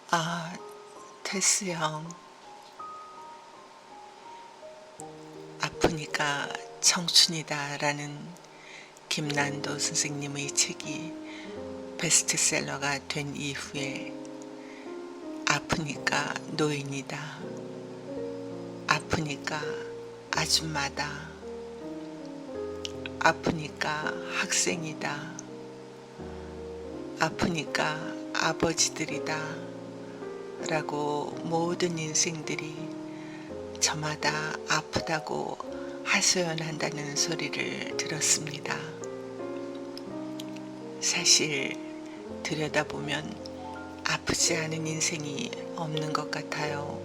아, 테스 형, 아프니까 청춘이다라는 김난도 선생님의 책이 베스트셀러가 된 이후에 아프니까 노인이다, 아프니까 아줌마다, 아프니까 학생이다, 아프니까 아버지들이다 라고 모든 인생들이 저마다 아프다고 하소연한다는 소리를 들었습니다. 사실 들여다보면 아프지 않은 인생이 없는 것 같아요.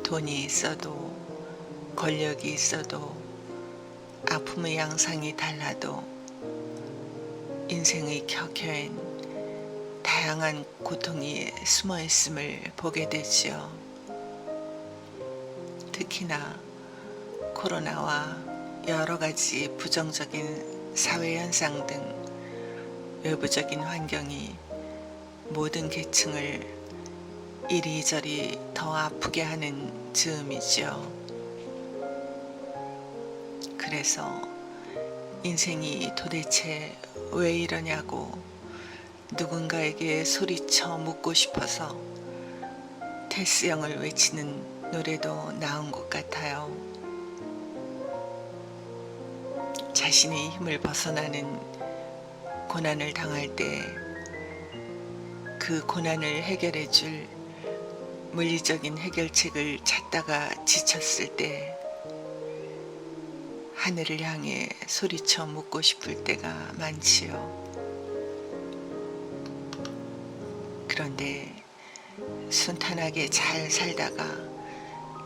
돈이 있어도 권력이 있어도 아픔의 양상이 달라도 인생의 켜켜엔 다양한 고통이 숨어 있음을 보게 되지요. 특히나 코로나와 여러 가지 부정적인 사회 현상 등 외부적인 환경이 모든 계층을 이리저리 더 아프게 하는 즈음이지요. 그래서 인생이 도대체 왜 이러냐고 누군가에게 소리쳐 묻고 싶어서 테스 형을 외치는 노래도 나온 것 같아요. 자신의 힘을 벗어나는 고난을 당할 때 그 고난을 해결해 줄 물리적인 해결책을 찾다가 지쳤을 때 하늘을 향해 소리쳐 묻고 싶을 때가 많지요. 그런데 순탄하게 잘 살다가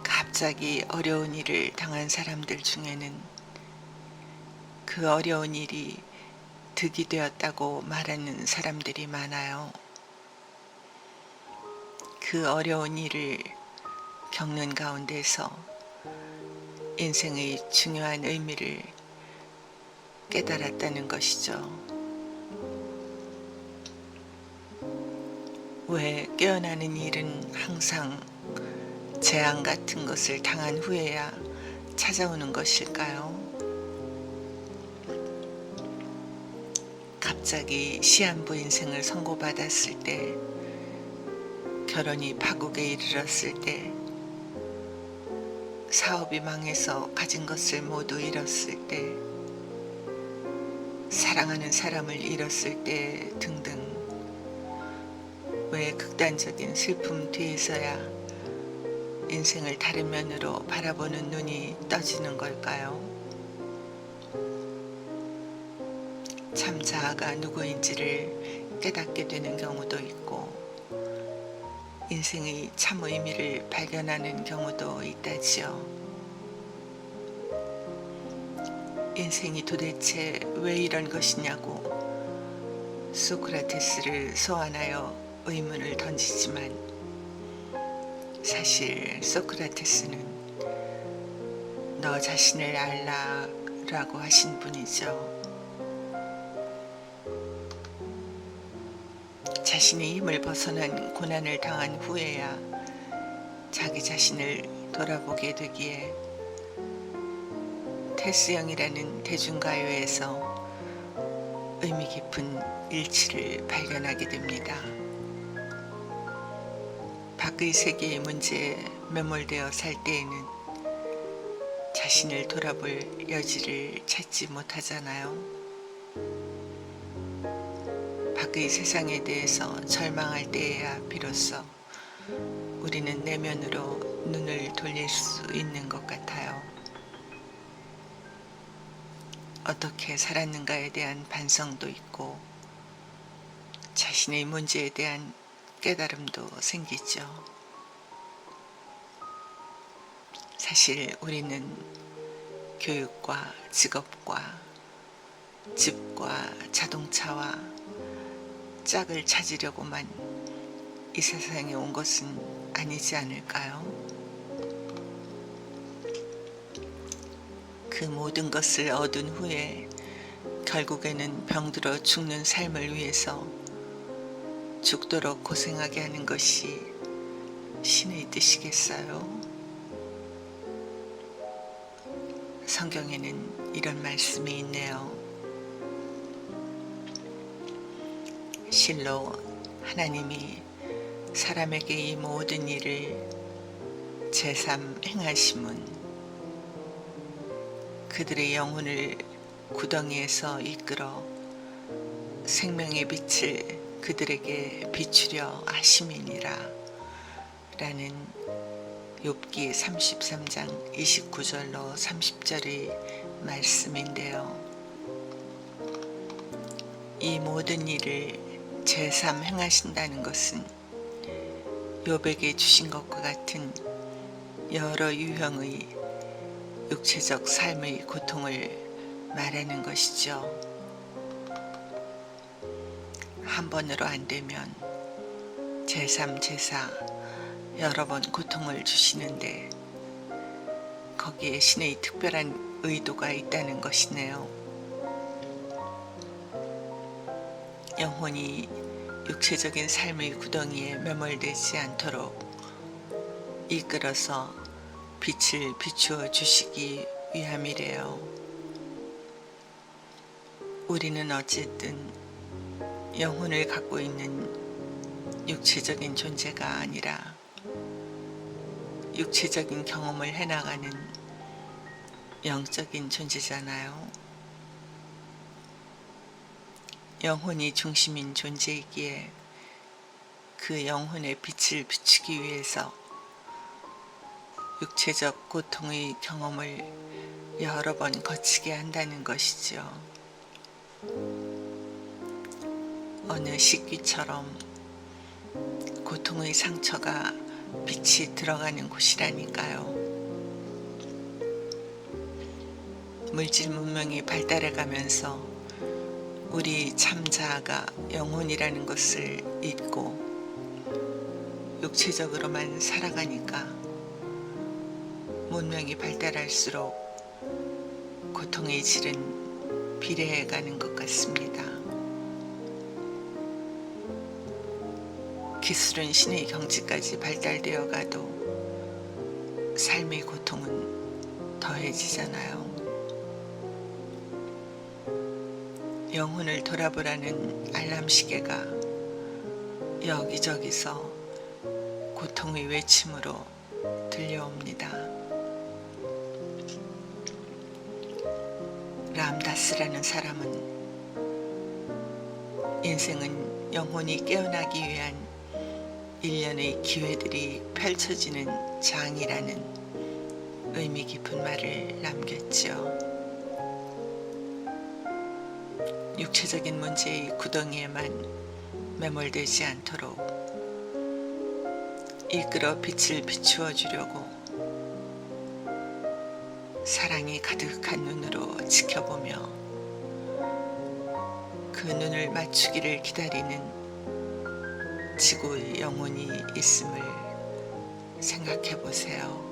갑자기 어려운 일을 당한 사람들 중에는 그 어려운 일이 득이 되었다고 말하는 사람들이 많아요. 그 어려운 일을 겪는 가운데서 인생의 중요한 의미를 깨달았다는 것이죠. 왜 깨어나는 일은 항상 재앙 같은 것을 당한 후에야 찾아오는 것일까요? 갑자기 시한부 인생을 선고받았을 때, 결혼이 파국에 이르렀을 때, 사업이 망해서 가진 것을 모두 잃었을 때, 사랑하는 사람을 잃었을 때 등등, 왜 극단적인 슬픔 뒤에서야 인생을 다른 면으로 바라보는 눈이 떠지는 걸까요? 참 자아가 누구인지를 깨닫게 되는 경우도 있고 인생의 참 의미를 발견하는 경우도 있다지요. 인생이 도대체 왜 이런 것이냐고 소크라테스를 소환하여 의문을 던지지만 사실 소크라테스는 너 자신을 알라 라고 하신 분이죠. 자신의 힘을 벗어난 고난을 당한 후에야 자기 자신을 돌아보게 되기에 테스 형이라는 대중가요에서 의미 깊은 일치를 발견하게 됩니다. 밖의 세계의 문제에 매몰되어 살 때에는 자신을 돌아볼 여지를 찾지 못하잖아요. 밖의 세상에 대해서 절망할 때에야 비로소 우리는 내면으로 눈을 돌릴 수 있는 것 같아요. 어떻게 살았는가에 대한 반성도 있고 자신의 문제에 대한 깨달음도 생기죠. 사실 우리는 교육과 직업과 집과 자동차와 짝을 찾으려고만 이 세상에 온 것은 아니지 않을까요? 그 모든 것을 얻은 후에 결국에는 병들어 죽는 삶을 위해서 죽도록 고생하게 하는 것이 신의 뜻이겠어요? 성경에는 이런 말씀이 있네요. 실로 하나님이 사람에게 이 모든 일을 제삼 행하심은 그들의 영혼을 구덩이에서 이끌어 생명의 빛을 그들에게 비추려 하심이니라 라는 욥기 33장 29절로 30절의 말씀인데요. 이 모든 일을 제삼 행하신다는 것은 욥에게 주신 것과 같은 여러 유형의 육체적 삶의 고통을 말하는 것이죠. 한 번으로 안 되면 제삼 제사 여러 번 고통을 주시는데 거기에 신의 특별한 의도가 있다는 것이네요. 영혼이 육체적인 삶의 구덩이에 매몰되지 않도록 이끌어서 빛을 비추어 주시기 위함이래요. 우리는 어쨌든 영혼을 갖고 있는 육체적인 존재가 아니라 육체적인 경험을 해나가는 영적인 존재잖아요. 영혼이 중심인 존재이기에 그 영혼의 빛을 비추기 위해서 육체적 고통의 경험을 여러 번 거치게 한다는 것이죠. 어느 식기처럼 고통의 상처가 빛이 들어가는 곳이라니까요. 물질 문명이 발달해 가면서 우리 참자아가 영혼이라는 것을 잊고 육체적으로만 살아가니까 문명이 발달할수록 고통의 질은 비례해 가는 것 같습니다. 기술은 신의 경지까지 발달되어 가도 삶의 고통은 더해지잖아요. 영혼을 돌아보라는 알람 시계가 여기저기서 고통의 외침으로 들려옵니다. 람다스라는 사람은 인생은 영혼이 깨어나기 위한 일련의 기회들이 펼쳐지는 장이라는 의미 깊은 말을 남겼죠. 육체적인 문제의 구덩이에만 매몰되지 않도록 이끌어 빛을 비추어 주려고 사랑이 가득한 눈으로 지켜보며 그 눈을 맞추기를 기다리는 지구의 영혼이 있음을 생각해 보세요.